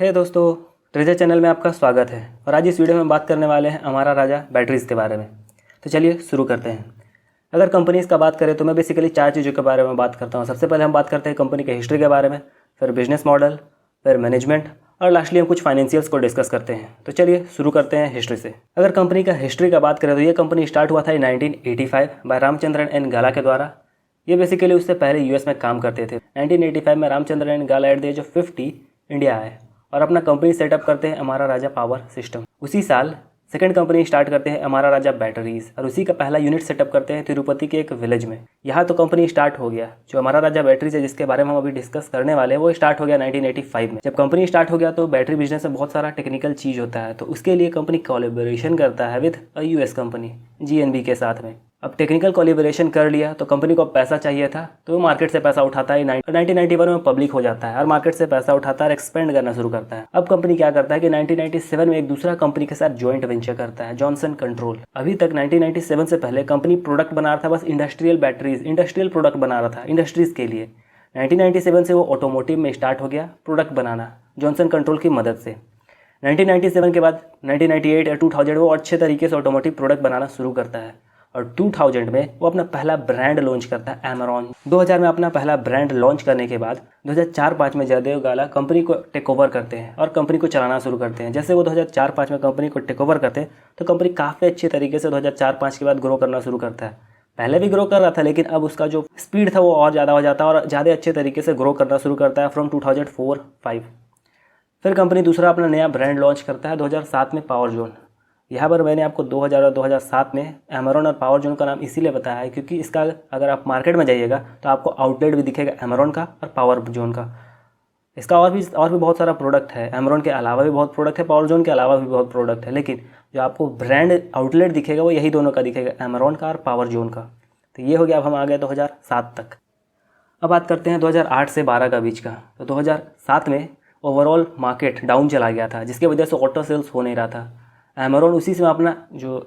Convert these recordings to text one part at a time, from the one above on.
हे दोस्तों, treasure channel में आपका स्वागत है। और आज इस वीडियो में बात करने वाले हैं अमारा राजा बैटरीज़ के बारे में। तो चलिए शुरू करते हैं। अगर कंपनीज़ का बात करें तो मैं बेसिकली 4 चीज़ों के बारे में बात करता हूँ। सबसे पहले हम बात करते हैं कंपनी के हिस्ट्री के बारे में, फिर बिजनेस मॉडल, फिर मैनेजमेंट और लास्टली हम कुछ फाइनेंशियल्स को डिस्कस करते हैं। तो चलिए शुरू करते हैं हिस्ट्री से। अगर कंपनी का हिस्ट्री का बात करें तो ये कंपनी स्टार्ट हुआ था 1985 बाय रामचंद्रन एन गाला के द्वारा। ये बेसिकली उससे पहले यूएस में काम करते थे। 1985 में Ramachandran N Galla at the age of 50 India आए और अपना कंपनी सेटअप करते हैं अमारा राजा पावर सिस्टम। उसी साल सेकंड कंपनी स्टार्ट करते हैं अमारा राजा बैटरीज और उसी का पहला यूनिट सेटअप करते हैं तिरुपति के एक विलेज में। यहाँ तो कंपनी स्टार्ट हो गया। जो अमारा राजा बैटरीज है जिसके बारे में हम अभी डिस्कस करने वाले हैं वो स्टार्ट हो गया 1985 में। जब कंपनी स्टार्ट हो गया तो बैटरी बिजनेस में बहुत सारा टेक्निकल चीज़ होता है, तो उसके लिए कंपनी कोलैबोरेशन करता है विद यूएस कंपनी जीएनबी के साथ में। अब टेक्निकल कोलैबोरेशन कर लिया तो कंपनी को पैसा चाहिए था, तो वो मार्केट से पैसा उठाता है। 1991 में पब्लिक हो जाता है और मार्केट से पैसा उठाता है और एक्सपेंड करना शुरू करता है। अब कंपनी क्या करता है कि 1997 में एक दूसरा कंपनी के साथ जॉइंट वेंचर करता है, जॉनसन कंट्रोल। अभी तक 1997 से पहले कंपनी प्रोडक्ट बना रहा था, बस इंडस्ट्रियल बैटरीज, इंडस्ट्रियल प्रोडक्ट बना रहा था इंडस्ट्रीज के लिए। 1997 से वो ऑटोमोटिव में स्टार्ट हो गया प्रोडक्ट बनाना जॉनसन कंट्रोल की मदद से। 1997 के बाद 1998 या 2000 वो अच्छे तरीके से ऑटोमोटिव प्रोडक्ट बनाना शुरू करता है और 2000 में वो अपना पहला ब्रांड लॉन्च करता है एमरॉन। 2000 में अपना पहला ब्रांड लॉन्च करने के बाद 2004-05 में जयदेव गाला कंपनी को टेक ओवर करते हैं और कंपनी को चलाना शुरू करते हैं। जैसे वो 2004-05 में कंपनी को टेक ओवर करते हैं तो कंपनी काफ़ी अच्छे तरीके से 2004-05 के बाद ग्रो करना शुरू करता है। पहले भी ग्रो कर रहा था लेकिन अब उसका जो स्पीड था वो और ज़्यादा हो जाता है और ज़्यादा अच्छे तरीके से ग्रो करना शुरू करता है फ्रॉम 2004-05। फिर कंपनी दूसरा अपना नया ब्रांड लॉन्च करता है 2007 में पावर जोन। यहाँ पर मैंने आपको 2000 और 2007 में एमरॉन और पावर जोन का नाम इसीलिए बताया है क्योंकि इसका अगर आप मार्केट में जाइएगा तो आपको आउटलेट भी दिखेगा एमरॉन का और पावर जोन का। इसका और भी बहुत सारा प्रोडक्ट है। एमरॉन के अलावा भी बहुत प्रोडक्ट है, पावर जोन के अलावा भी बहुत प्रोडक्ट है, लेकिन जो आपको ब्रांड आउटलेट दिखेगा वो यही दोनों का दिखेगा, एमरॉन का और पावर जोन का। तो ये हो गया। अब हम आ गए 2007 तक। अब बात करते हैं 2008 से 12 का बीच का। तो 2007 में ओवरऑल मार्केट डाउन चला गया था जिसकी वजह से ऑटो सेल्स हो नहीं रहा था। एमरॉन उसी से अपना जो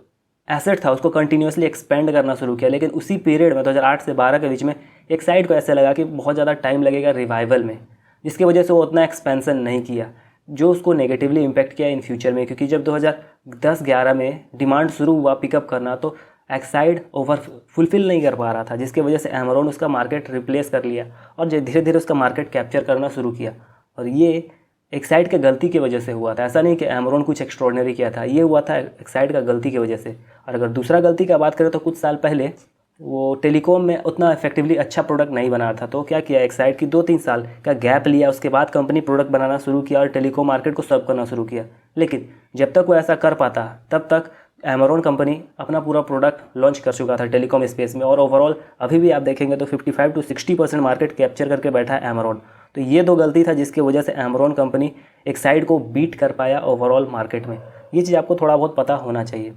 एसेट था उसको कंटिन्यूसली एक्सपेंड करना शुरू किया, लेकिन उसी पीरियड में 2008 से 12 के बीच में एक साइड को ऐसे लगा कि बहुत ज़्यादा टाइम लगेगा रिवाइवल में, जिसकी वजह से वो उतना एक्सपेंसन नहीं किया, जो उसको नेगेटिवली इम्पैक्ट किया इन फ्यूचर में। क्योंकि जब 2010-11 में डिमांड शुरू हुआ पिकअप करना तो एक्साइड ओवर फुलफिल नहीं कर पा रहा था, जिसकी वजह से एमरॉन उसका मार्केट रिप्लेस कर लिया और धीरे धीरे उसका मार्केट कैप्चर करना शुरू किया। और ये एक्साइड के गलती की वजह से हुआ था, ऐसा नहीं कि एमरॉन कुछ एक्स्ट्रॉर्डिनरी किया था, ये हुआ था एक्साइड का गलती की वजह से। और अगर दूसरा गलती का बात करें तो कुछ साल पहले वो टेलीकॉम में उतना इफेक्टिवली अच्छा प्रोडक्ट नहीं बना था, तो क्या किया एक्साइड की 2-3 साल का गैप लिया, उसके बाद कंपनी प्रोडक्ट बनाना शुरू किया और टेलीकॉम मार्केट को सर्व करना शुरू किया। लेकिन जब तक वो ऐसा कर पाता तब तक एमरॉन कंपनी अपना पूरा प्रोडक्ट लॉन्च कर चुका था टेलीकॉम स्पेस में और ओवरऑल अभी भी आप देखेंगे तो 55 to 60% मार्केट कैप्चर करके बैठा है एमरॉन। तो ये दो गलती था जिसकी वजह से एमरॉन कंपनी एक्साइड को बीट कर पाया ओवरऑल मार्केट में। ये चीज़ आपको थोड़ा बहुत पता होना चाहिए।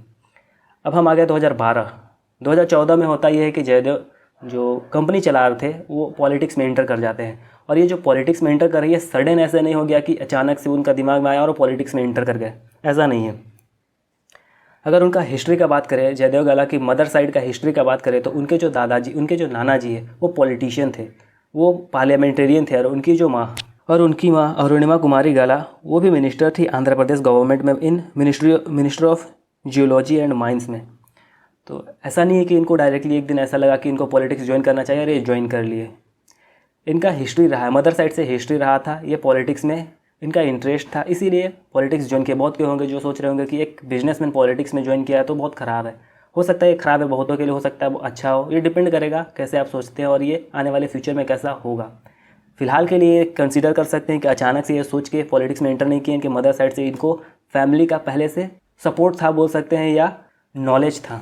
अब हम आ गए 2012। 2014 में होता ये है कि जयदेव जो कंपनी चला रहे थे वो पॉलिटिक्स में एंटर कर जाते हैं। और ये जो पॉलिटिक्स में एंटर कर रही है सडन ऐसे नहीं हो गया कि अचानक से उनका दिमाग में आया और पॉलिटिक्स में एंटर कर गए, ऐसा नहीं है। अगर उनका हिस्ट्री का बात करें, जयदेव गाला की मदर साइड का हिस्ट्री का बात करें तो उनके जो दादाजी, उनके जो नाना जी है वो पॉलिटिशियन थे, वो पार्लियामेंटेरियन थे। और उनकी जो माँ और उनकी माँ अरुणिमा कुमारी गाला वो भी मिनिस्टर थी आंध्र प्रदेश गवर्नमेंट में इन ministry of geology and mines में। तो ऐसा नहीं है कि इनको डायरेक्टली एक दिन ऐसा लगा कि इनको पॉलिटिक्स ज्वाइन करना चाहिए और ये ज्वाइन कर लिए। इनका हिस्ट्री रहा है, मदर साइड से हिस्ट्री रहा था, ये पॉलिटिक्स में इनका इंटरेस्ट था, इसीलिए पॉलिटिक्स ज्वाइन किया। बहुत के होंगे जो सोच रहे होंगे कि एक बिजनेसमैन पॉलिटिक्स में ज्वाइन किया है तो बहुत ख़राब है। हो सकता है ये ख़राब है बहुतों के लिए, हो सकता है वो अच्छा हो, ये डिपेंड करेगा कैसे आप सोचते हैं और ये आने वाले फ्यूचर में कैसा होगा। फिलहाल के लिए कंसीडर कर सकते हैं कि अचानक से ये सोच के पॉलिटिक्स में एंटर नहीं किए, इनके मदर साइड से इनको फैमिली का पहले से सपोर्ट था बोल सकते हैं या नॉलेज था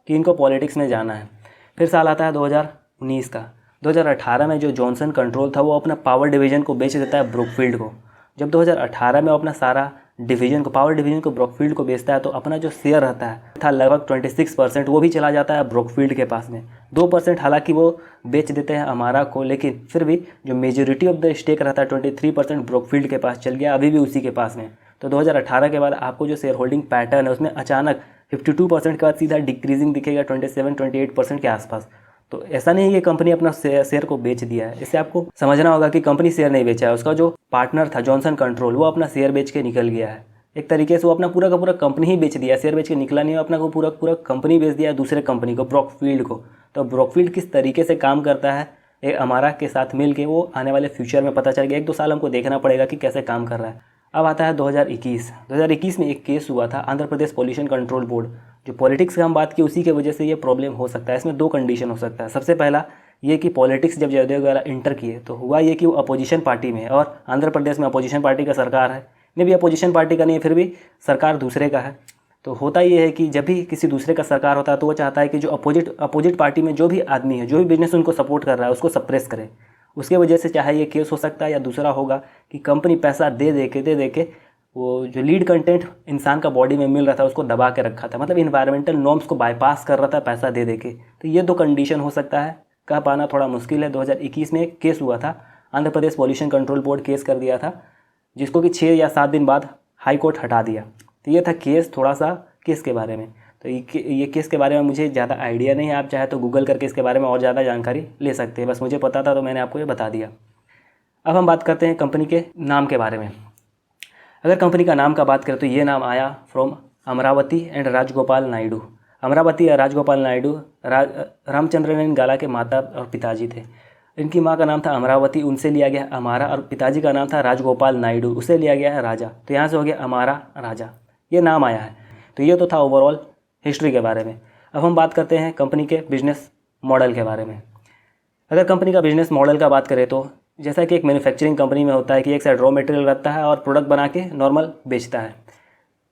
कि इनको पॉलिटिक्स में जाना है। फिर साल आता है 2019 का। 2018 में जो जॉनसन कंट्रोल था वो अपना पावर डिवीज़न को बेच देता है ब्रुकफील्ड को। जब 2018 में वो अपना सारा डिवीज़न को, पावर डिवीज़न को ब्रुकफील्ड को बेचता है तो अपना जो शेयर रहता है था लगभग 26%, वो भी चला जाता है ब्रुकफील्ड के पास में। 2% हालांकि वो बेच देते हैं अमारा को, लेकिन फिर भी जो मेजोरिटी ऑफ द स्टेक रहता है 23% ब्रुकफील्ड के पास चल गया, अभी भी उसी के पास में। तो 2018 के बाद आपको जो शेयर होल्डिंग पैटर्न है उसमें अचानक 52% के बाद सीधा डिक्रीजिंग दिखेगा 27-28% के आसपास। तो ऐसा नहीं है कि कंपनी अपना शेयर को बेच दिया है। इससे आपको समझना होगा कि कंपनी शेयर नहीं बेचा है, उसका जो पार्टनर था जॉनसन कंट्रोल वो अपना शेयर बेच के निकल गया है। एक तरीके से वो अपना पूरा का पूरा कंपनी ही बेच दिया, शेयर बेच के निकला नहीं है, अपना को पूरा पूरा कंपनी बेच दिया दूसरे कंपनी को, ब्रॉकफील्ड को। तो ब्रॉकफील्ड किस तरीके से काम करता है ये अमारा के साथ मिल के वो आने वाले फ्यूचर में पता चल गया। 1-2 साल हमको देखना पड़ेगा कि कैसे काम कर रहा है। अब आता है 2021 में एक केस हुआ था Andhra Pradesh pollution control board. जो पॉलिटिक्स की हम बात की उसी की वजह से ये प्रॉब्लम हो सकता है। इसमें 2 कंडीशन हो सकता है। सबसे पहला ये कि पॉलिटिक्स जब जयदेव वगैरह इंटर किए तो हुआ ये कि वो अपोजिशन पार्टी में है, और आंध्र प्रदेश में अपोजिशन पार्टी का सरकार है, में भी अपोजिशन पार्टी का नहीं है फिर भी सरकार दूसरे का है। तो होता ये है कि जब भी किसी दूसरे का सरकार होता है तो वो चाहता है कि जो अपोजिट पार्टी में जो भी आदमी है, जो भी बिजनेस उनको सपोर्ट कर रहा है उसको सप्रेस करे। उसके वजह से चाहे ये केस हो सकता है, या दूसरा होगा कि कंपनी पैसा दे दे के वो जो लीड कंटेंट इंसान का बॉडी में मिल रहा था उसको दबा के रखा था, मतलब इन्वायरमेंटल नॉर्म्स को बाईपास कर रहा था पैसा दे के। तो ये 2 कंडीशन हो सकता है, कह पाना थोड़ा मुश्किल है। 2021 में एक केस हुआ था, Andhra Pradesh pollution control board case कर दिया था, जिसको कि 6 या 7 दिन बाद हाई कोर्ट हटा दिया। तो ये था केस, थोड़ा सा केस के बारे में। तो ये केस के बारे में मुझे ज़्यादा आइडिया नहीं है, आप चाहे तो गूगल करके इसके बारे में और ज़्यादा जानकारी ले सकते हैं, बस मुझे पता था तो मैंने आपको ये बता दिया। अब हम बात करते हैं कंपनी के नाम के बारे में। अगर कंपनी का नाम का बात करें तो ये नाम आया फ्रॉम अमरावती एंड राजगोपाल नायडू। अमरावती और राजगोपाल नायडू रामचंद्रन गाला के माता और पिताजी थे। इनकी माँ का नाम था अमरावती, उनसे लिया गया अमारा, और पिताजी का नाम था राजगोपाल नायडू, उसे लिया गया है राजा। तो यहाँ से हो गया अमारा राजा, ये नाम आया है। तो ये तो था ओवरऑल हिस्ट्री के बारे में। अब हम बात करते हैं कंपनी के बिजनेस मॉडल के बारे में। अगर कंपनी का बिजनेस मॉडल का बात करें तो जैसा कि एक मैन्युफैक्चरिंग कंपनी में होता है कि एक साइड रॉ मटेरियल रखता है और प्रोडक्ट बना के नॉर्मल बेचता है।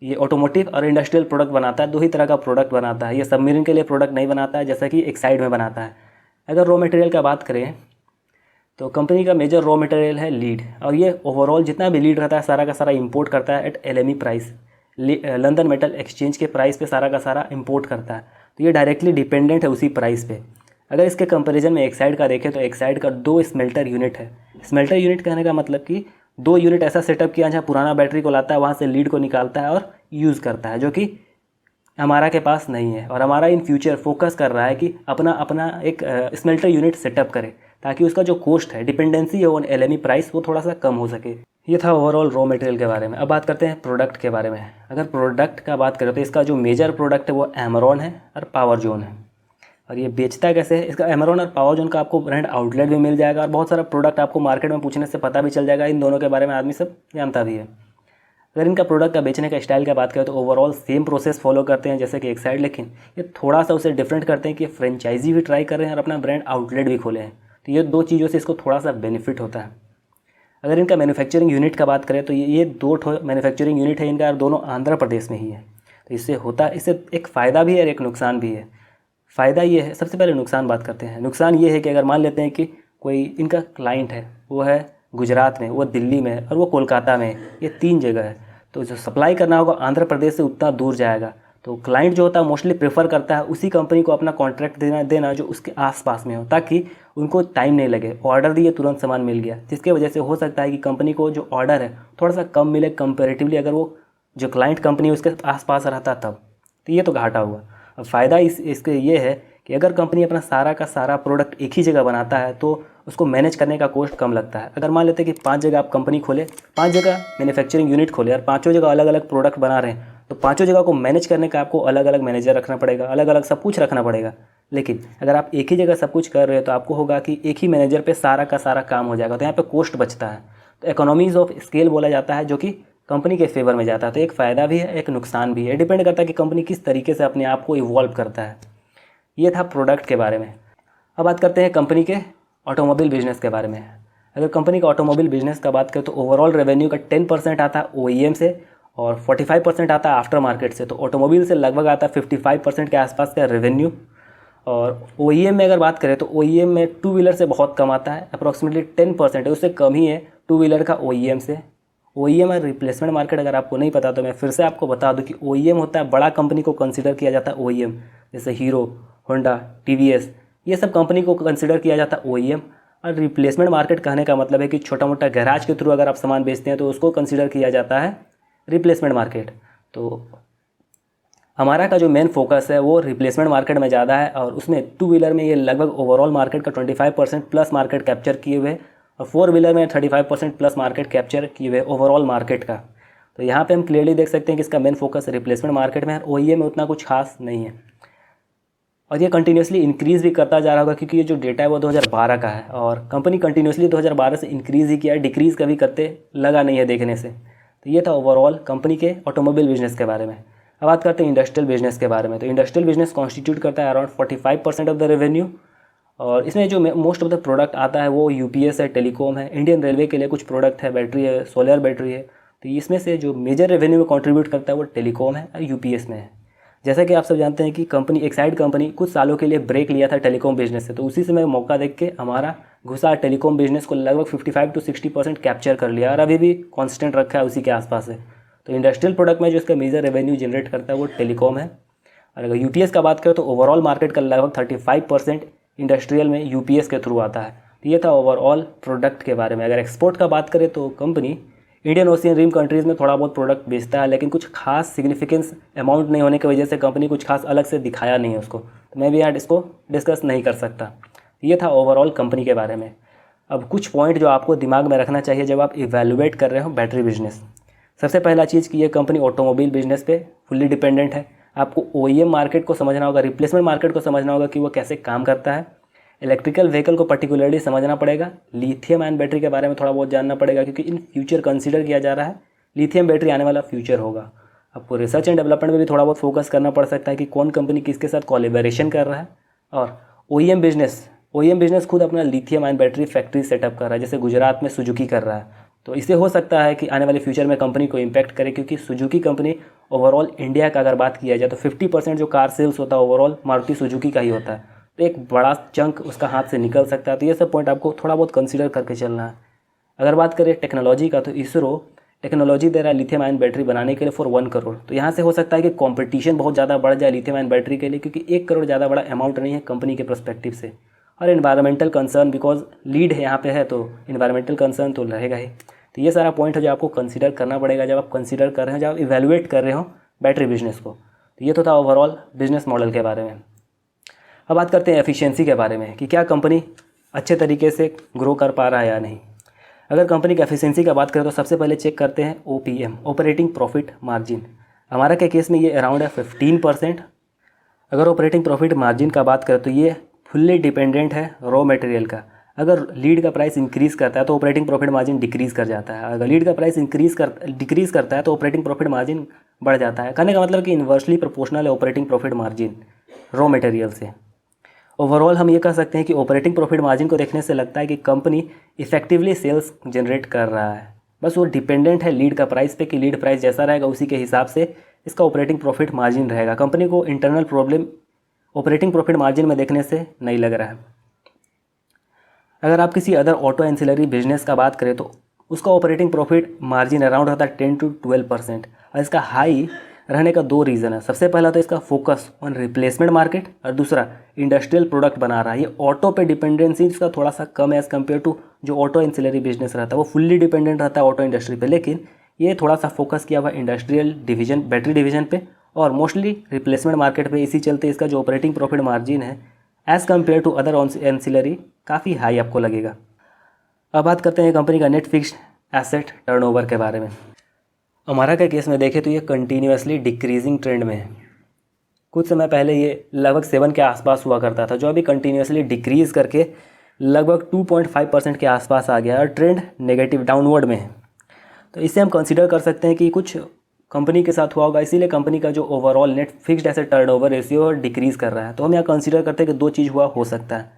ये ऑटोमोटिव और इंडस्ट्रियल प्रोडक्ट बनाता है, 2 ही तरह का प्रोडक्ट बनाता है। ये सबमरीन के लिए प्रोडक्ट नहीं बनाता है जैसा कि एक साइड में बनाता है। अगर रॉ मटेरियल का बात करें तो कंपनी का मेजर रॉ मटेरियल है लीड, और ये ओवरऑल जितना भी लीड रहता है सारा का सारा इंपोर्ट करता है at LME price, London Metal Exchange के प्राइस पे सारा का सारा इंपोर्ट करता है। तो ये डायरेक्टली डिपेंडेंट है उसी प्राइस पे। अगर इसके कंपैरिजन में एक साइड का देखें तो एक साइड का 2 स्मेल्टर यूनिट है। स्मेल्टर यूनिट कहने का मतलब कि 2 यूनिट ऐसा सेटअप किया जहाँ पुराना बैटरी को लाता है, वहाँ से लीड को निकालता है और यूज़ करता है, जो कि हमारा के पास नहीं है। और हमारा इन फ्यूचर फोकस कर रहा है कि अपना एक स्मेल्टर यूनिट सेटअप करे, ताकि उसका जो कॉस्ट है, डिपेंडेंसी है ऑन LME प्राइस, वो थोड़ा सा कम हो सके। ये था ओवरऑल रॉ मटेरियल के बारे में। अब बात करते हैं प्रोडक्ट के बारे में। अगर प्रोडक्ट का बात करें तो इसका जो मेजर प्रोडक्ट है वो एमरॉन है और पावर जोन है। और ये बेचता कैसे है, इसका एमरॉन और पावर जोन का आपको ब्रांड आउटलेट भी मिल जाएगा, और बहुत सारा प्रोडक्ट आपको मार्केट में पूछने से पता भी चल जाएगा। इन दोनों के बारे में आदमी सब जानता भी है। अगर इनका प्रोडक्ट का बेचने का स्टाइल का बात करें तो ओवरऑल सेम प्रोसेस फॉलो करते हैं जैसे कि एक साइड, लेकिन ये थोड़ा सा उसे डिफरेंट करते हैं कि फ्रेंचाइजी भी ट्राई कर रहे हैं और अपना ब्रांड आउटलेट भी खोले हैं। तो ये 2 चीज़ों से इसको थोड़ा सा बेनिफिट होता है। अगर इनका मैन्युफैक्चरिंग यूनिट का बात करें तो ये 2 मैन्युफैक्चरिंग यूनिट है इनका, और दोनों आंध्र प्रदेश में ही है। तो इससे एक फ़ायदा भी है और एक नुकसान भी है। फ़ायदा ये है, सबसे पहले नुकसान बात करते हैं। नुकसान ये है कि अगर मान लेते हैं कि कोई इनका क्लाइंट है, वो है गुजरात में, वो दिल्ली में है और वो कोलकाता में, ये 3 जगह है। तो जो सप्लाई करना होगा आंध्र प्रदेश से उतना दूर जाएगा। तो क्लाइंट जो होता है मोस्टली प्रेफर करता है उसी कंपनी को अपना कॉन्ट्रैक्ट देना जो उसके आसपास में हो, ताकि उनको टाइम नहीं लगे। ऑर्डर दिए तुरंत सामान मिल गया, जिसके वजह से हो सकता है कि कंपनी को जो ऑर्डर है थोड़ा सा कम मिले कंपेरेटिवली, अगर वो जो क्लाइंट कंपनी उसके आसपास रहता तब। तो ये तो घाटा हुआ। अब फ़ायदा इसके ये है कि अगर कंपनी अपना सारा का सारा प्रोडक्ट एक ही जगह बनाता है तो उसको मैनेज करने का कॉस्ट कम लगता है। अगर मान लेते हैं कि 5 जगह आप कंपनी खोले, 5 जगह मैन्युफैक्चरिंग यूनिट खोले और 5 जगह अलग अलग प्रोडक्ट बना रहे हैं, तो 5 जगह को मैनेज करने का आपको अलग अलग मैनेजर रखना पड़ेगा, अलग अलग सब कुछ रखना पड़ेगा। लेकिन अगर आप एक ही जगह सब कुछ कर रहे हो तो आपको होगा कि एक ही मैनेजर पे सारा का सारा काम हो जाएगा। तो यहाँ पे कॉस्ट बचता है। तो इकोनॉमीज़ ऑफ स्केल बोला जाता है, जो कि कंपनी के फेवर में जाता है। तो एक फ़ायदा भी है, एक नुकसान भी है, डिपेंड करता है कि कंपनी किस तरीके से अपने आप को इवॉल्व करता है। ये था प्रोडक्ट के बारे में। अब बात करते हैं कंपनी के ऑटोमोबाइल बिजनेस के बारे में। अगर कंपनी का ऑटोमोबाइल बिजनेस का बात करें तो ओवरऑल रेवेन्यू का 10% आता है OEM से और 45% आता है आफ्टर मार्केट से। तो ऑटोमोबाइल से लगभग आता है 55% के आसपास का रेवेन्यू। और OEM में अगर बात करें तो OEM में 2 व्हीलर से बहुत कम आता है, अप्रॉक्सीमेटली 10% है, उससे कम ही है 2 व्हीलर का OEM से। OEM और रिप्लेसमेंट मार्केट अगर आपको नहीं पता तो मैं फिर से आपको बता दूं कि OEM होता है बड़ा कंपनी को कंसिडर किया जाता है OEM, जैसे हीरो, होंडा, TVS, ये सब कंपनी को कंसिडर किया जाता है OEM। और रिप्लेसमेंट मार्केट कहने का मतलब है कि छोटा मोटा गैराज के थ्रू अगर आप सामान बेचते हैं तो उसको कंसिडर किया जाता है रिप्लेसमेंट मार्केट। तो हमारा का जो मेन फोकस है वो रिप्लेसमेंट मार्केट में ज़्यादा है, और उसमें 2 व्हीलर में ये लगभग ओवरऑल मार्केट का 25% प्लस मार्केट कैप्चर किए हुए, और 4 व्हीलर में 35% प्लस मार्केट कैप्चर किए हुए ओवरऑल मार्केट का। तो यहाँ पे हम क्लियरली देख सकते हैं कि इसका मेन फोकस रिप्लेसमेंट मार्केट में है, OEM में उतना कुछ खास नहीं है, और ये कंटिन्यूसली इंक्रीज़ भी करता जा रहा होगा, क्योंकि ये जो डेटा है वो 2012 का है, और कंपनी कंटिन्यूसली 2012 से इंक्रीज़ ही किया है, डिक्रीज़ कभी करते लगा नहीं है देखने से। तो ये था ओवरऑल कंपनी के ऑटोमोबाइल बिजनेस के बारे में। अब बात करते हैं इंडस्ट्रियल बिजनेस के बारे में। तो इंडस्ट्रियल बिजनेस कॉन्स्टिट्यूट करता है अराउंड 45% ऑफ द रेवेन्यू, और इसमें जो मोस्ट ऑफ द प्रोडक्ट आता है वो UPS है, टेलीकॉम है, इंडियन रेलवे के लिए कुछ प्रोडक्ट है, बैटरी है, सोलर बैटरी है। तो इसमें से जो मेजर रेवेन्यू में कॉन्ट्रीब्यूट करता है वो टेलीकॉम है और UPS में है। जैसा कि आप सब जानते हैं कि कंपनी एक्साइड कंपनी कुछ सालों के लिए ब्रेक लिया था टेलीकॉम बिजनेस से, तो उसी समय मौका देख के हमारा घुसा टेलीकॉम बिजनेस को लगभग 55 to 60% कैप्चर कर लिया, और अभी भी कांस्टेंट रखा है उसी के आसपास है। तो इंडस्ट्रियल प्रोडक्ट में जो इसका मेजर रेवेन्यू जनरेट करता है वो टेलीकॉम है। और अगर UPS का बात करें तो ओवरऑल मार्केट का लगभग 35% इंडस्ट्रियल में UPS के थ्रू आता है। तो ये था ओवरऑल प्रोडक्ट के बारे में। अगर एक्सपोर्ट का बात करें तो company Indian Ocean rim countries में थोड़ा बहुत प्रोडक्ट बेचता है, लेकिन कुछ खास सिग्निफिकेंस अमाउंट नहीं होने की वजह से कंपनी कुछ खास अलग से दिखाया नहीं है उसको, तो मैं भी यहाँ इसको डिस्कस नहीं कर सकता। ये था ओवरऑल कंपनी के बारे में। अब कुछ पॉइंट जो आपको दिमाग में रखना चाहिए जब आप इवैल्यूएट कर रहे हो बैटरी बिजनेस। सबसे पहला चीज़ कि ये कंपनी ऑटोमोबाइल बिजनेस पे फुल्ली डिपेंडेंट है। आपको OEM मार्केट को समझना होगा, रिप्लेसमेंट मार्केट को समझना होगा कि वो कैसे काम करता है, इलेक्ट्रिकल व्हीकल को पर्टिकुलरली समझना पड़ेगा, लिथियम आयन बैटरी के बारे में थोड़ा बहुत जानना पड़ेगा, क्योंकि इन फ्यूचर कंसीडर किया जा रहा है, लिथियम बैटरी आने वाला फ्यूचर होगा। आपको रिसर्च एंड डेवलपमेंट में भी थोड़ा बहुत फोकस करना पड़ सकता है कि कौन कंपनी किसके साथ कोलैबोरेशन कर रहा है। और OEM बिजनेस खुद अपना lithium ion battery factory setup कर रहा है, जैसे गुजरात में सुजुकी कर रहा है। तो इससे हो सकता है कि आने वाले फ्यूचर में कंपनी को इम्पैक्ट करे, क्योंकि सुजुकी कंपनी ओवरऑल इंडिया का अगर बात किया जाए तो 50% जो कार सेल्स होता है ओवरऑल मारुति सुजुकी का ही होता है, तो एक बड़ा चंक उसका हाथ से निकल सकता है। तो ये सब पॉइंट आपको थोड़ा बहुत कंसीडर करके चलना है। अगर बात करें टेक्नोलॉजी का, तो इसरो टेक्नोलॉजी दे रहा है लिथियम आयन बैटरी बनाने के लिए फॉर 1 करोड़। तो यहाँ से हो सकता है कि कंपटीशन बहुत ज़्यादा बढ़ जाए लिथियम आयन बैटरी के लिए, क्योंकि 1 करोड़ ज़्यादा बड़ा अमाउंट नहीं है कंपनी के पर्सपेक्टिव से। और एनवायरमेंटल कंसर्न, बिकॉज लीड है यहाँ पे है, तो एनवायरमेंटल कंसर्न तो रहेगा ही। तो ये सारा पॉइंट है जो आपको कंसीडर करना पड़ेगा जब आप कंसीडर कर रहे हो, जब आप इवैल्यूएट कर रहे हो बैटरी बिजनेस को। तो ये तो था ओवरऑल बिजनेस मॉडल के बारे में। अब बात करते हैं एफिशिएंसी के बारे में कि क्या कंपनी अच्छे तरीके से ग्रो कर पा रहा है या नहीं। अगर कंपनी की एफिशिएंसी का बात करें तो सबसे पहले चेक करते हैं OPM, ऑपरेटिंग प्रॉफिट मार्जिन। हमारा के केस में ये अराउंड है 15%। अगर ऑपरेटिंग प्रॉफिट मार्जिन का बात करें तो ये फुल्ली डिपेंडेंट है रॉ मटेरियल का। अगर लीड का प्राइस इंक्रीज़ करता है तो ऑपरेटिंग प्रॉफिट मार्जिन डिक्रीज़ कर जाता है, अगर लीड का प्राइस डिक्रीज़ करता है तो ऑपरेटिंग प्रॉफिट मार्जिन बढ़ जाता है। कहने का मतलब कि इन्वर्सली प्रोपोर्शनल है operating profit margin raw material से। ओवरऑल हम ये कह सकते हैं कि ऑपरेटिंग प्रॉफिट मार्जिन को देखने से लगता है कि कंपनी इफेक्टिवली सेल्स जनरेट कर रहा है, बस वो डिपेंडेंट है लीड का प्राइस पे कि लीड प्राइस जैसा रहेगा उसी के हिसाब से इसका ऑपरेटिंग प्रॉफिट मार्जिन रहेगा। कंपनी को internal problem operating profit margin में देखने से नहीं लग रहा है। अगर आप किसी अदर ऑटो एंसिलरी बिजनेस का बात करें तो उसका ऑपरेटिंग प्रॉफिट मार्जिन अराउंड होता है 10 to 12%, और इसका हाई रहने का 2 रीज़न है। सबसे पहला तो इसका फोकस ऑन रिप्लेसमेंट मार्केट, और दूसरा इंडस्ट्रियल प्रोडक्ट बना रहा है। ये ऑटो पे डिपेंडेंसी इसका थोड़ा सा कम है एज़ कम्पेयर टू जो ऑटो एंसिलरी बिजनेस रहता है, वो फुल्ली डिपेंडेंट रहता है ऑटो इंडस्ट्री पे, लेकिन ये थोड़ा सा फोकस किया हुआ इंडस्ट्रियल डिवीजन, बैटरी डिवीजन पे, और मोस्टली रिप्लेसमेंट मार्केट पे। इसी चलते इसका जो ऑपरेटिंग प्रॉफिट मार्जिन है as compared to other ancillary काफ़ी हाई आपको लगेगा। अब बात करते हैं कंपनी का नेट फिक्स्ड एसेट टर्नओवर के बारे में। हमारा का केस में देखें तो ये कंटिन्यूसली डिक्रीजिंग ट्रेंड में है। कुछ समय पहले ये लगभग 7 के आसपास हुआ करता था, जो अभी कंटिन्यूसली डिक्रीज़ करके लगभग 2.5% के आसपास आ गया, और ट्रेंड नेगेटिव डाउनवर्ड में है। तो इससे हम कंसीडर कर सकते हैं कि कुछ कंपनी के साथ हुआ होगा, इसीलिए कंपनी का जो overall net fixed asset turnover ratio decrease कर रहा है। तो हम यहाँ कंसीडर करते हैं कि 2 चीज़ हुआ हो सकता है।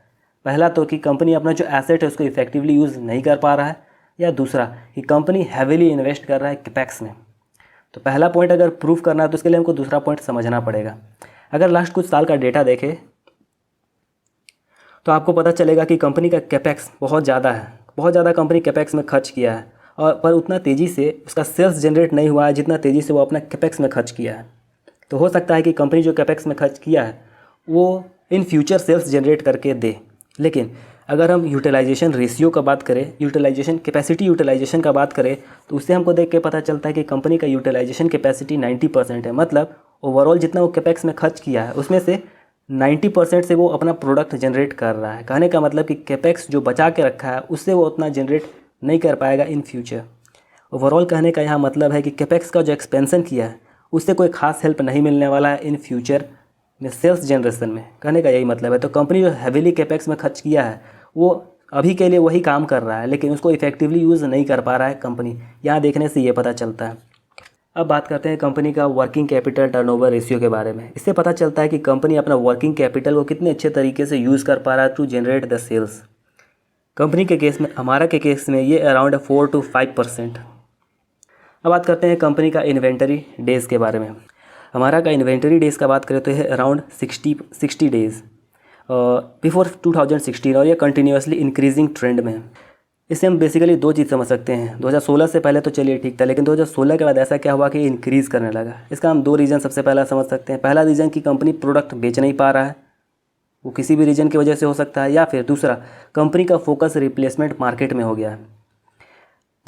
पहला तो कि कंपनी अपना जो एसेट है उसको इफेक्टिवली यूज़ नहीं कर पा रहा है, या दूसरा कि कंपनी हैवीली इन्वेस्ट कर रहा है कैपेक्स में। तो पहला पॉइंट अगर प्रूफ करना है तो उसके लिए हमको दूसरा पॉइंट समझना पड़ेगा। अगर लास्ट कुछ साल का डेटा देखें तो आपको पता चलेगा कि कंपनी का कैपेक्स बहुत ज़्यादा है, बहुत ज़्यादा कंपनी कैपेक्स में खर्च किया है, और पर उतना तेज़ी से उसका सेल्स जनरेट नहीं हुआ है जितना तेज़ी से वो अपना कैपेक्स में खर्च किया है। तो हो सकता है कि कंपनी जो कैपेक्स में खर्च किया है वो इन फ्यूचर सेल्स जनरेट करके दे। लेकिन अगर हम यूटिलाइजेशन रेशियो का बात करें, कैपेसिटी यूटिलाइजेशन का बात करें, तो उससे हमको देख के पता चलता है कि कंपनी का यूटिलाइजेशन कैपेसिटी 90% है। मतलब ओवरऑल जितना वो कैपेक्स में खर्च किया है उसमें से 90% से वो अपना प्रोडक्ट जनरेट कर रहा है। कहने का मतलब कि कैपेक्स जो बचा के रखा है उससे वो उतना जनरेट नहीं कर पाएगा इन फ्यूचर। ओवरऑल कहने का यहाँ मतलब है कि कैपेक्स का जो एक्सपेंसन किया है उससे कोई खास हेल्प नहीं मिलने वाला है इन फ्यूचर में सेल्स जनरेशन में। कहने का यही मतलब है। तो कंपनी जो हैवीली कैपेक्स में खर्च किया है वो अभी के लिए वही काम कर रहा है, लेकिन उसको इफेक्टिवली यूज़ नहीं कर पा रहा है कंपनी। यहाँ देखने से ये पता चलता है। अब बात करते हैं कंपनी का वर्किंग कैपिटल टर्नओवर रेशियो के बारे में। इससे पता चलता है कि कंपनी अपना वर्किंग कैपिटल को कितने अच्छे तरीके से यूज़ कर पा रहा है to generate the sales. Company के केस में, हमारा के केस में ये अराउंड 4 to 5%। अब बात करते हैं कंपनी का इन्वेंटरी डेज़ के बारे में। हमारा का इन्वेंटरी डेज़ का बात करें तो ये अराउंड 60 डेज़ बिफोर 2016 और ये कंटिन्यूसली इंक्रीजिंग ट्रेंड में है। इससे हम बेसिकली दो चीज़ समझ सकते हैं। 2016 से पहले तो चलिए ठीक था, लेकिन 2016 के बाद ऐसा क्या हुआ कि इंक्रीज़ करने लगा। इसका हम दो रीज़न सबसे पहला समझ सकते हैं। पहला रीज़न कि कंपनी प्रोडक्ट बेच नहीं पा रहा है, वो किसी भी रीज़न की वजह से हो सकता है, या फिर दूसरा कंपनी का फोकस रिप्लेसमेंट मार्केट में हो गया है।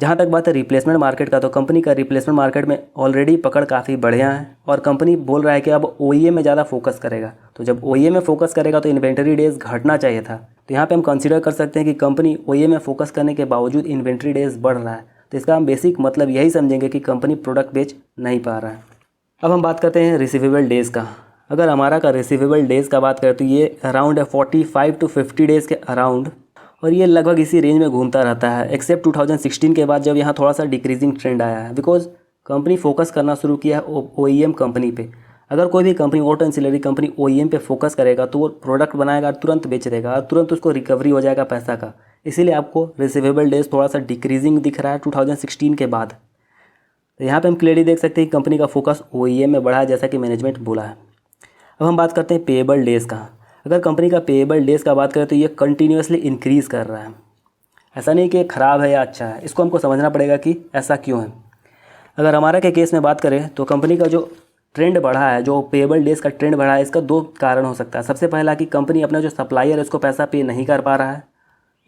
जहाँ तक बात है रिप्लेसमेंट मार्केट का, तो कंपनी का रिप्लेसमेंट मार्केट में ऑलरेडी पकड़ काफ़ी बढ़िया है और कंपनी बोल रहा है कि अब OEM में ज़्यादा फोकस करेगा। तो जब OEM में फोकस करेगा तो इन्वेंटरी डेज़ घटना चाहिए था। तो यहाँ पे हम कंसीडर कर सकते हैं कि कंपनी OEM में फोकस करने के बावजूद इन्वेंटरी डेज़ बढ़ रहा है। तो इसका हम बेसिक मतलब यही समझेंगे कि कंपनी प्रोडक्ट बेच नहीं पा रहा है। अब हम बात करते हैं रिसीवेबल डेज़ का। अगर हमारा का रिसीवेबल डेज़ का बात करें तो ये अराउंड 45 to 50 डेज़ के अराउंड, और ये लगभग इसी रेंज में घूमता रहता है एक्सेप्ट 2016 के बाद जब यहाँ थोड़ा सा डिक्रीजिंग ट्रेंड आया है, बिकॉज कंपनी फोकस करना शुरू किया है OEM कंपनी पे। अगर कोई भी company auto ancillary company OEM पे फोकस करेगा तो वो प्रोडक्ट बनाएगा, तुरंत बेच देगा और तुरंत उसको रिकवरी हो जाएगा पैसा का। इसीलिए आपको रिसीवेबल डेज थोड़ा सा डिक्रीजिंग दिख रहा है 2016 के बाद। तो यहाँ पे हम क्लियरली देख सकते हैं कि कंपनी का फोकस OEM में बढ़ा है, जैसा कि मैनेजमेंट बोला है। अब हम बात करते हैं पेएबल डेज़ का। अगर कंपनी का पेएबल डेज़ का बात करें तो ये कंटिन्यूसली इंक्रीज़ कर रहा है। ऐसा नहीं कि ख़राब है या अच्छा है, इसको हमको समझना पड़ेगा कि ऐसा क्यों है। अगर हमारा के केस में बात करें तो कंपनी का जो ट्रेंड बढ़ा है, जो पेएबल डेज़ का ट्रेंड बढ़ा है, इसका दो कारण हो सकता है। सबसे पहला कि कंपनी अपना जो सप्लायर है उसको पैसा पे नहीं कर पा रहा है,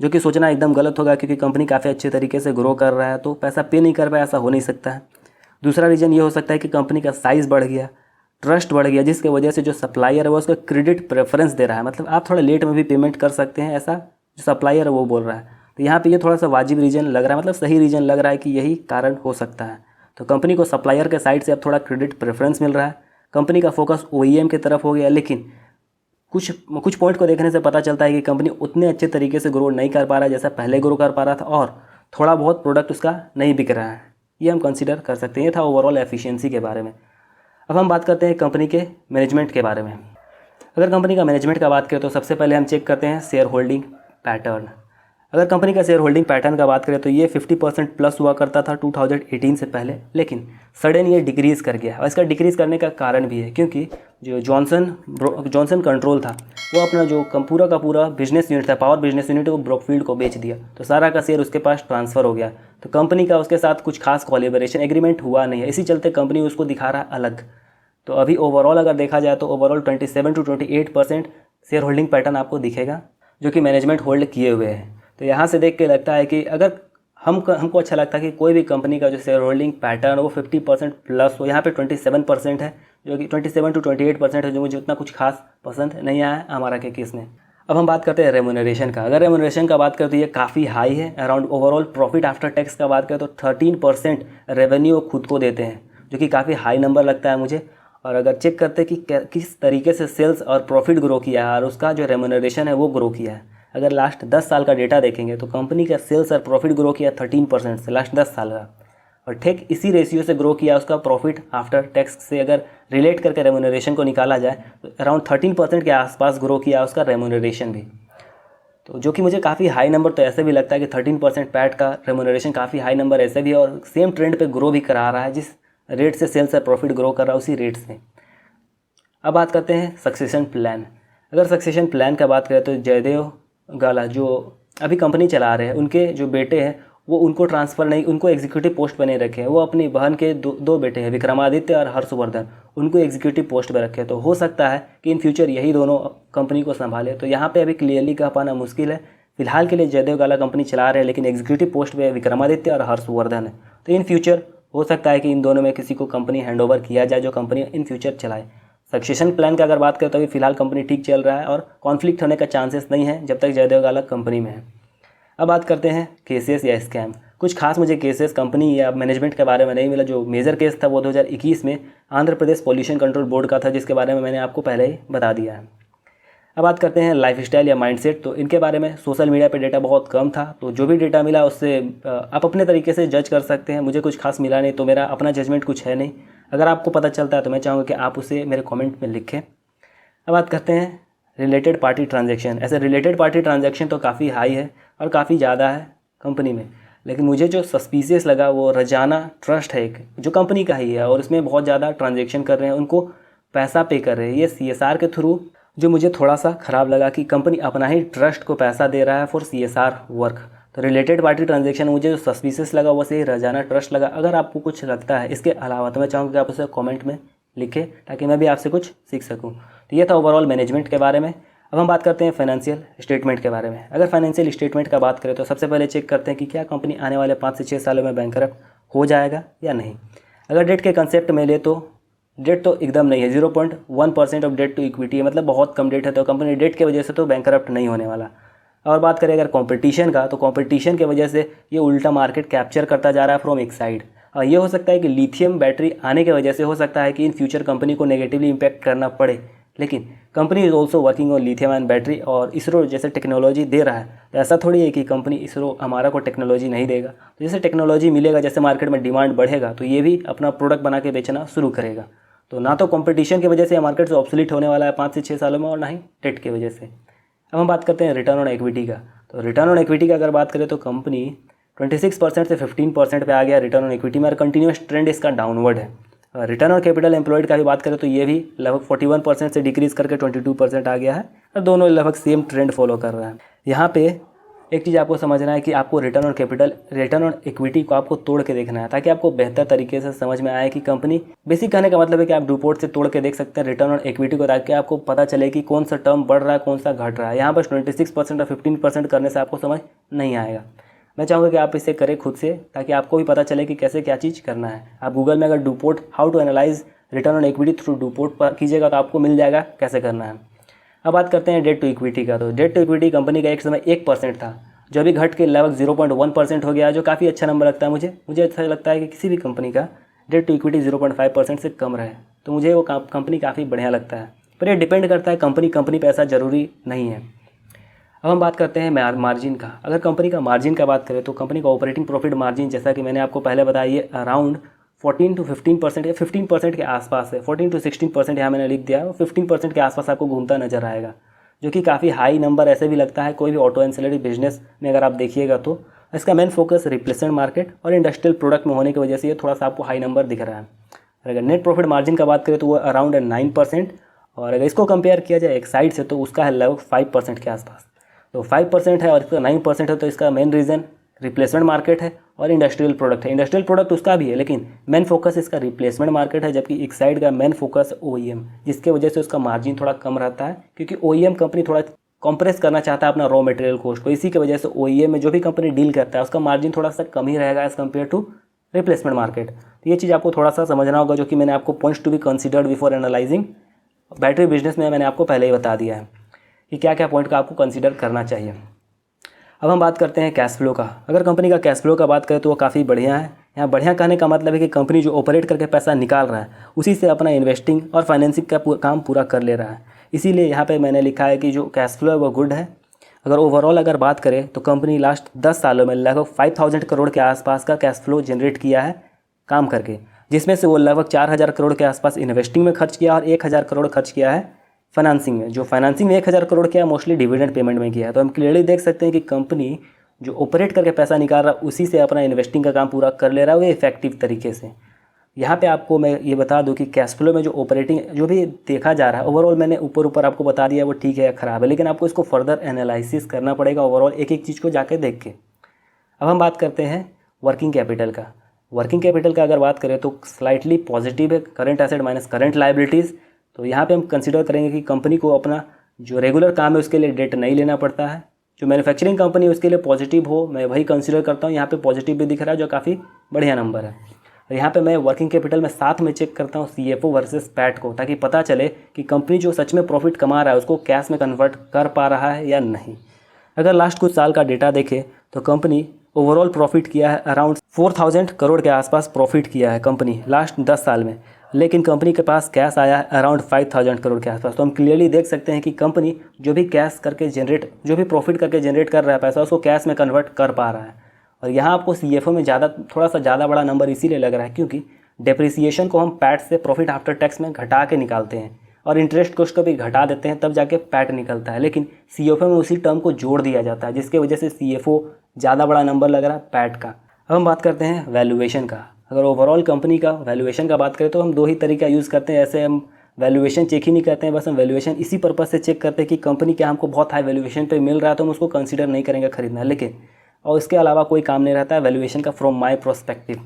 जो कि सोचना एकदम गलत होगा क्योंकि कंपनी काफ़ी अच्छे तरीके से ग्रो कर रहा है तो पैसा पे नहीं कर पाया, ऐसा हो नहीं सकता है। दूसरा रीज़न ये हो सकता है कि कंपनी का साइज़ बढ़ गया, ट्रस्ट बढ़ गया, जिसकी वजह से जो सप्लायर है वो उसको क्रेडिट प्रेफरेंस दे रहा है, मतलब आप थोड़ा लेट में भी पेमेंट कर सकते हैं, ऐसा जो सप्लायर है वो बोल रहा है। तो यहाँ पे ये थोड़ा सा वाजिब रीज़न लग रहा है, मतलब सही रीज़न लग रहा है कि यही कारण हो सकता है। तो कंपनी को सप्लायर के साइड से अब थोड़ा क्रेडिट प्रेफरेंस मिल रहा है, कंपनी का फोकस OEM की तरफ हो गया। लेकिन कुछ पॉइंट को देखने से पता चलता है कि कंपनी उतने अच्छे तरीके से ग्रो नहीं कर पा रहा है जैसा पहले ग्रो कर पा रहा था, और थोड़ा बहुत प्रोडक्ट उसका नहीं बिक रहा है। ये हम कंसीडर कर सकते हैं। ये था ओवरऑल एफिशिएंसी के बारे में। अब हम बात करते हैं कंपनी के मैनेजमेंट के बारे में। अगर कंपनी का मैनेजमेंट का बात करें तो सबसे पहले हम चेक करते हैं शेयर होल्डिंग पैटर्न। अगर कंपनी का शेयर होल्डिंग पैटर्न का बात करें तो ये 50% प्लस हुआ करता था 2018 से पहले, लेकिन सडन ये डिक्रीज़ कर गया। और इसका डिक्रीज़ करने का कारण भी है क्योंकि जो जॉनसन कंट्रोल था वो अपना जो पूरा का पूरा बिजनेस यूनिट था, पावर बिजनेस यूनिट, वो ब्रोकफील्ड को बेच दिया, तो सारा का शेयर उसके पास ट्रांसफ़र हो गया। तो कंपनी का उसके साथ कुछ खास कोलैबोरेशन एग्रीमेंट हुआ नहीं है, इसी चलते कंपनी उसको दिखा रहा है अलग। तो अभी ओवरऑल अगर देखा जाए तो overall 27 to 28% share holding pattern आपको दिखेगा जो कि मैनेजमेंट होल्ड किए हुए हैं। तो यहाँ से देख के लगता है कि अगर हमको अच्छा लगता है कि कोई भी कंपनी का जो शेयर होल्डिंग पैटर्न वो 50% प्लस हो। यहाँ पे 27% है, जो कि 27 to 28% है, जो मुझे उतना कुछ खास पसंद नहीं आया हमारा के केस में। अब हम बात करते हैं रेम्यूनरेशन का। अगर रेम्यूनरेशन का बात करें तो ये काफ़ी हाई है। Around overall profit after tax का बात करें तो 13% रेवेन्यू खुद को देते हैं, जो कि काफ़ी हाई नंबर लगता है मुझे। और अगर चेक करते हैं कि किस तरीके से सेल्स और प्रॉफिट ग्रो किया है और उसका जो रेम्यूनरेशन है वो ग्रो किया है, अगर लास्ट 10 साल का डेटा देखेंगे तो कंपनी का सेल्स और प्रॉफिट ग्रो किया 13% से लास्ट 10 साल का, और ठीक इसी रेशियो से ग्रो किया उसका प्रॉफिट आफ्टर टैक्स से। अगर रिलेट करके रेम्यूनरेशन को निकाला जाए तो अराउंड 13% के आसपास ग्रो किया उसका रेम्यूनरेशन भी, तो जो कि मुझे काफ़ी हाई नंबर तो ऐसे भी लगता है कि 13% पैट का रेम्यूनरेशन काफ़ी हाई नंबर ऐसे भी है, और सेम ट्रेंड पे ग्रो भी करा रहा है, जिस रेट से सेल्स और प्रॉफिट ग्रो कर रहा है उसी रेट से। अब बात करते हैं सक्सेशन प्लान। अगर सक्सेशन प्लान का बात करें तो जयदेव गाला जो अभी कंपनी चला रहे हैं, उनके जो बेटे हैं वो उनको ट्रांसफ़र नहीं, उनको एग्जीक्यूटिव पोस्ट पर नहीं रखे हैं। वो अपनी बहन के दो बेटे हैं, विक्रमादित्य और हर्षवर्धन, उनको एग्जीक्यूटिव पोस्ट पर रखे हैं। तो हो सकता है कि इन फ्यूचर यही दोनों कंपनी को संभाले। तो यहाँ पे अभी क्लियरली कह पाना मुश्किल है। फिलहाल के लिए जयदेव गाला कंपनी चला रहे हैं, लेकिन एग्जीक्यूटिव पोस्ट पे विक्रमादित्य और हर्षवर्धन है। तो इन फ्यूचर हो सकता है कि इन दोनों में किसी को कंपनी हैंडओवर किया जाए जो कंपनी इन फ्यूचर चलाए। सक्सेशन प्लान का अगर बात करें तो अभी फिलहाल कंपनी ठीक चल रहा है और कॉन्फ्लिक्ट होने का चांसेस नहीं है जब तक जयदेव गाला कंपनी में है। अब बात करते हैं केसेस या स्कैम। कुछ खास मुझे केसेस कंपनी या मैनेजमेंट के बारे में नहीं मिला। जो मेजर केस था वो 2021 में Andhra Pradesh pollution control board का था, जिसके बारे में मैंने आपको पहले ही बता दिया है। अब बात करते हैं लाइफस्टाइल या माइंडसेट। तो इनके बारे में सोशल मीडिया पे डेटा बहुत कम था, तो जो भी डेटा मिला उससे आप अपने तरीके से जज कर सकते हैं। मुझे कुछ खास मिला नहीं, तो मेरा अपना जजमेंट कुछ है नहीं। अगर आपको पता चलता है तो मैं चाहूँगा कि आप उसे मेरे कमेंट में लिखें। अब बात करते हैं रिलेटेड पार्टी ट्रांजैक्शन। ऐसे रिलेटेड पार्टी ट्रांजैक्शन तो काफ़ी हाई है और काफ़ी ज़्यादा है कंपनी में, लेकिन मुझे जो सस्पिशियस लगा वो रजाना ट्रस्ट है एक, जो कंपनी का ही है और इसमें बहुत ज़्यादा ट्रांजैक्शन कर रहे हैं, उनको पैसा पे कर रहे हैं ये CSR के थ्रू, जो मुझे थोड़ा सा ख़राब लगा कि कंपनी अपना ही ट्रस्ट को पैसा दे रहा है फॉर CSR वर्क। तो रिलेटेड पार्टी ट्रांजैक्शन मुझे जो सस्पिशियस लगा वो से रजाना ट्रस्ट लगा। अगर आपको कुछ लगता है इसके अलावा तो मैं चाहूँगा कि आप उसे कमेंट में लिखें ताकि मैं भी आपसे कुछ सीख सकूँ। तो ये था ओवरऑल मैनेजमेंट के बारे में। अब हम बात करते हैं फाइनेंशियल स्टेटमेंट के बारे में। अगर फाइनेंशियल स्टेटमेंट का बात करें तो सबसे पहले चेक करते हैं कि क्या कंपनी आने वाले 5 से 6 सालों में बैंकरप्ट हो जाएगा या नहीं। अगर डेट के कंसेप्ट में ले तो डेट तो एकदम नहीं है, 0.1% ऑफ डेट टू इक्विटी है, मतलब बहुत कम डेट है। तो कंपनी डेट की वजह से तो बैंकरप्ट नहीं होने वाला। और बात करें अगर कंपटीशन का, तो कंपटीशन की वजह से ये उल्टा मार्केट कैप्चर करता जा रहा है फ्रॉम एक साइड। और ये हो सकता है कि लिथियम बैटरी आने की वजह से हो सकता है कि इन फ्यूचर कंपनी को नेगेटिवली इम्पैक्ट करना पड़े, लेकिन company is also working on lithium ion battery और इसरो जैसे टेक्नोलॉजी दे रहा है। तो ऐसा थोड़ी है कि कंपनी इसरो हमारा को टेक्नोलॉजी नहीं देगा। तो जैसे टेक्नोलॉजी मिलेगा, जैसे मार्केट में डिमांड बढ़ेगा, तो ये भी अपना प्रोडक्ट बना के बेचना शुरू करेगा। तो ना तो कंपटीशन की वजह से मार्केट से ऑब्सोलीट होने वाला है 5 से 6 सालों में, और ना ही डेट की वजह से। अब हम बात करते हैं रिटर्न ऑन इक्विटी का। तो रिटर्न ऑन इक्विटी का अगर बात करें तो कंपनी 26% से 15% पे आ गया रिटर्न ऑन इक्विटी में, और कंटिन्यूस ट्रेंड इसका डाउनवर्ड है। रिटर्न ऑन कैपिटल एम्प्लॉयड का भी बात करें तो ये भी लगभग 41% से डिक्रीज़ करके 22% आ गया है, और दोनों लगभग सेम ट्रेंड फॉलो कर रहा है। यहाँ पे एक चीज़ आपको समझना है कि आपको return on capital, return on equity को आपको तोड़ के देखना है ताकि आपको बेहतर तरीके से समझ में आए कि कंपनी, बेसिक कहने का मतलब है कि आप डूपोर्ट से तोड़ के देख सकते हैं रिटर्न ऑन इक्विटी को, ताकि आपको पता चले कि कौन सा टर्म बढ़ रहा है कौन सा घट रहा है। यहाँ पर 26% और 15% करने से आपको समझ नहीं आएगा। मैं चाहूँगा कि आप इसे करें खुद से ताकि आपको भी पता चले कि कैसे क्या चीज़ करना है। आप गूगल में अगर DuPont how to analyze return on equity through DuPont पर कीजिएगा तो आपको मिल जाएगा कैसे करना है। अब बात करते हैं डेट टू इक्विटी का। तो डेट टू इक्विटी कंपनी का एक समय 1% था, जो अभी घट के लगभग 0.1% हो गया, जो काफ़ी अच्छा नंबर लगता है मुझे अच्छा लगता है कि किसी भी कंपनी का डेट टू इक्विटी 0.5% से कम रहे, तो मुझे वो कंपनी काफ़ी बढ़िया लगता है। पर ये डिपेंड करता है कंपनी पे, ऐसा ज़रूरी नहीं है। अब हम बात करते हैं मार्जिन का। अगर कंपनी का मार्जिन का बात करें तो कंपनी का ऑपरेटिंग प्रॉफिट मार्जिन, जैसा कि मैंने आपको पहले बताया, ये अराउंड 14 to 15% या 15% के आसपास है। 14 to 16% यहाँ मैंने लिख दिया, 15% के आसपास आपको घूमता नजर आएगा, जो कि काफ़ी हाई नंबर ऐसे भी लगता है। कोई भी ऑटो एंसिलरी बिजनेस में अगर आप देखिएगा तो इसका मेन फोकस रिप्लेसमेंट मार्केट और इंडस्ट्रियल प्रोडक्ट में होने की वजह से ये थोड़ा सा आपको हाई नंबर दिख रहा है। अगर नेट प्रॉफिट मार्जिन का बात करें तो वो अराउंड 9%, और अगर इसको कंपेयर किया जाए एक साइड से तो उसका है लगभग 5% के आसपास। तो 5% है और इसका 9% है, तो इसका मेन रीज़न रिप्लेसमेंट मार्केट है और इंडस्ट्रियल प्रोडक्ट है। इंडस्ट्रियल प्रोडक्ट उसका भी है, लेकिन मेन फोकस इसका रिप्लेसमेंट मार्केट है, जबकि एक साइड का मेन फोकस OEM, जिसके वजह से उसका मार्जिन थोड़ा कम रहता है, क्योंकि OEM कंपनी थोड़ा कंप्रेस करना चाहता है अपना रॉ मटेरियल कॉस्ट को। इसी की वजह से OEM में जो भी कंपनी डील करता है उसका मार्जिन थोड़ा सा कम ही रहेगा as compared to replacement market. तो ये चीज़ आपको थोड़ा सा समझना होगा, जो कि मैंने आपको points to be considered before analysing battery business में मैंने आपको पहले ही बता दिया है कि क्या क्या पॉइंट का आपको कंसिडर करना चाहिए। अब हम बात करते हैं कैश फ्लो का। अगर कंपनी का कैश फ्लो का बात करें तो वो काफ़ी बढ़िया है। यहाँ बढ़िया कहने का मतलब है कि कंपनी जो ऑपरेट करके पैसा निकाल रहा है उसी से अपना इन्वेस्टिंग और फाइनेंसिंग का काम पूरा कर ले रहा है। इसीलिए यहाँ पे मैंने लिखा है कि जो कैश फ्लो है वो गुड है। अगर ओवरऑल अगर बात करें तो कंपनी लास्ट 10 सालों में लगभग 5000 करोड़ के आसपास का कैश फ्लो जनरेट किया है काम करके, जिसमें से वो लगभग 4000 करोड़ के आसपास इन्वेस्टिंग में खर्च किया और 1000 करोड़ खर्च किया है फाइनेंसिंग में। जो फाइनेंसिंग में 1000 करोड़ किया मोस्टली डिविडेंड पेमेंट में किया है। तो हम क्लियरली देख सकते हैं कि कंपनी जो ऑपरेट करके पैसा निकाल रहा है उसी से अपना इन्वेस्टिंग का काम पूरा कर ले रहा है वो इफेक्टिव तरीके से। यहाँ पे आपको मैं ये बता दूं कि कैश फ्लो में जो ऑपरेटिंग जो भी देखा जा रहा है ओवरऑल मैंने ऊपर आपको बता दिया वो ठीक है या ख़राब है, लेकिन आपको इसको फर्दर एनालिसिस करना पड़ेगा ओवरऑल एक एक चीज़ को जाके देख के। अब हम बात करते हैं वर्किंग कैपिटल का। वर्किंग कैपिटल का अगर बात करें तो स्लाइटली पॉजिटिव है, current asset minus current liabilities. तो यहाँ पे हम कंसिडर करेंगे कि कंपनी को अपना जो रेगुलर काम है उसके लिए डेट नहीं लेना पड़ता है। जो मैन्युफैक्चरिंग कंपनी है उसके लिए पॉजिटिव हो, मैं वही कंसिडर करता हूँ। यहाँ पे पॉजिटिव भी दिख रहा है जो काफ़ी बढ़िया नंबर है। और यहाँ पे मैं वर्किंग कैपिटल में साथ में चेक करता हूँ CFO वर्सेस पैट को, ताकि पता चले कि कंपनी जो सच में प्रॉफिट कमा रहा है उसको कैश में कन्वर्ट कर पा रहा है या नहीं। अगर लास्ट कुछ साल का डेटा देखें तो कंपनी ओवरऑल प्रॉफिट किया है अराउंड 4000 करोड़ के आसपास प्रॉफिट किया है कंपनी लास्ट 10 साल में, लेकिन कंपनी के पास कैश आया है अराउंड 5000 करोड़ के आसपास। तो हम क्लियरली देख सकते हैं कि कंपनी जो भी प्रॉफिट करके जनरेट कर रहा है पैसा, उसको कैश में कन्वर्ट कर पा रहा है। और यहाँ आपको CFO में थोड़ा सा ज़्यादा बड़ा नंबर इसीलिए लग रहा है क्योंकि डेप्रिसिएशन को हम पैट से प्रॉफिट आफ्टर टैक्स में घटा के निकालते हैं और इंटरेस्ट कॉस्ट को भी घटा देते हैं, तब जाके पैट निकलता है। लेकिन CFO में उसी टर्म को जोड़ दिया जाता है, जिसके वजह से CFO ज़्यादा बड़ा नंबर लग रहा है पैट का। अब हम बात करते हैं वैल्यूएशन का। अगर ओवरऑल कंपनी का वैल्यूएशन का बात करें तो हम 2 ही तरीका यूज़ करते हैं। ऐसे हम वैल्यूएशन चेक ही नहीं करते हैं, बस हम वैल्यूएशन इसी पर्पज़ से चेक करते हैं कि कंपनी क्या हमको बहुत हाई वैल्यूएशन पे मिल रहा है तो हम उसको कंसीडर नहीं करेंगे खरीदना। लेकिन और इसके अलावा कोई काम नहीं रहता है वैल्यूएशन का फ्रॉम माय प्रोस्पेक्टिव।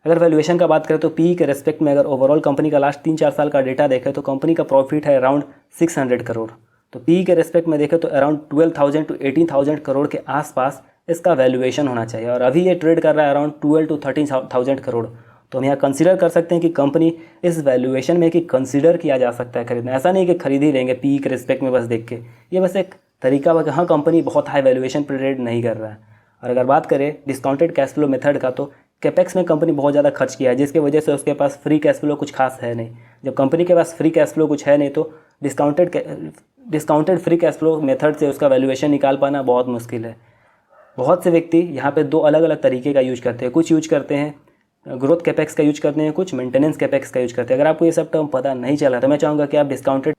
अगर वैल्यूएशन का बात करें तो PE के रेस्पेक्ट में अगर ओवरऑल कंपनी का लास्ट 3-4 साल का डेटा देखें तो कंपनी का प्रॉफिट है अराउंड 600 करोड़। तो PE के रेस्पेक्ट में देखें तो अराउंड 12,000 to 18,000 करोड़ के आसपास इसका वैल्यूएशन होना चाहिए, और अभी ये ट्रेड कर रहा है अराउंड 12 to 13,000 करोड़। तो हम यहाँ कंसीडर कर सकते हैं कि कंपनी इस वैल्यूएशन में कि कंसीडर किया जा सकता है खरीदना। ऐसा नहीं कि खरीद ही लेंगे PE के रिस्पेक्ट में बस देख के, ये बस एक तरीका है कि हाँ कंपनी बहुत हाई वैल्यूएशन पर ट्रेड नहीं कर रहा है। और अगर बात करें डिस्काउंटेड कैश फ्लो मेथड का, तो कैपेक्स में कंपनी बहुत ज़्यादा खर्च किया है, जिसकी वजह से उसके पास फ्री कैश फ्लो कुछ खास है नहीं। जब कंपनी के पास फ्री कैश फ्लो कुछ है नहीं तो discounted free cash flow method से उसका वैल्यूएशन निकाल पाना बहुत मुश्किल है। बहुत से व्यक्ति यहाँ पे 2 अलग अलग तरीके का यूज करते हैं। कुछ यूज करते हैं ग्रोथ कैपेक्स का यूज करते हैं, कुछ मेंटेनेंस कैपेक्स का यूज करते हैं। अगर आपको ये सब टर्म पता नहीं चला तो मैं चाहूँगा कि आप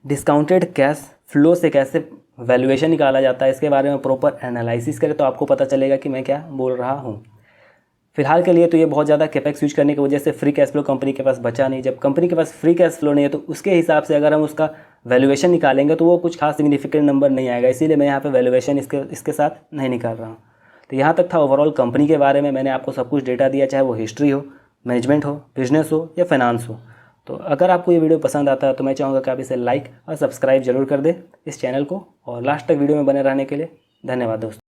डिस्काउंटेड कैश फ्लो से कैसे वैल्यूएशन निकाला जाता है इसके बारे में प्रॉपर एनालिसिस करें, तो आपको पता चलेगा कि मैं क्या बोल रहा हूँ। फिलहाल के लिए तो ये बहुत ज़्यादा कैपेक्स यूज करने की वजह से फ्री कैश फ्लो कंपनी के पास बचा नहीं। जब कंपनी के पास फ्री कैश फ्लो नहीं है तो उसके हिसाब से अगर हम उसका वैल्यूएशन निकालेंगे तो वो कुछ खास सिग्निफिकेंट नंबर नहीं आएगा, इसीलिए मैं यहाँ पे वैल्यूएशन इसके साथ नहीं निकाल रहा हूँ। तो यहाँ तक था ओवरऑल कंपनी के बारे में। मैंने आपको सब कुछ डेटा दिया, चाहे वो हिस्ट्री हो, मैनेजमेंट हो, बिजनेस हो या फाइनेंस हो। तो अगर आपको ये वीडियो पसंद आता है तो मैं चाहूँगा कि आप इसे लाइक और सब्सक्राइब जरूर कर दें इस चैनल को, और लास्ट तक वीडियो में बने रहने के लिए धन्यवाद दोस्तों।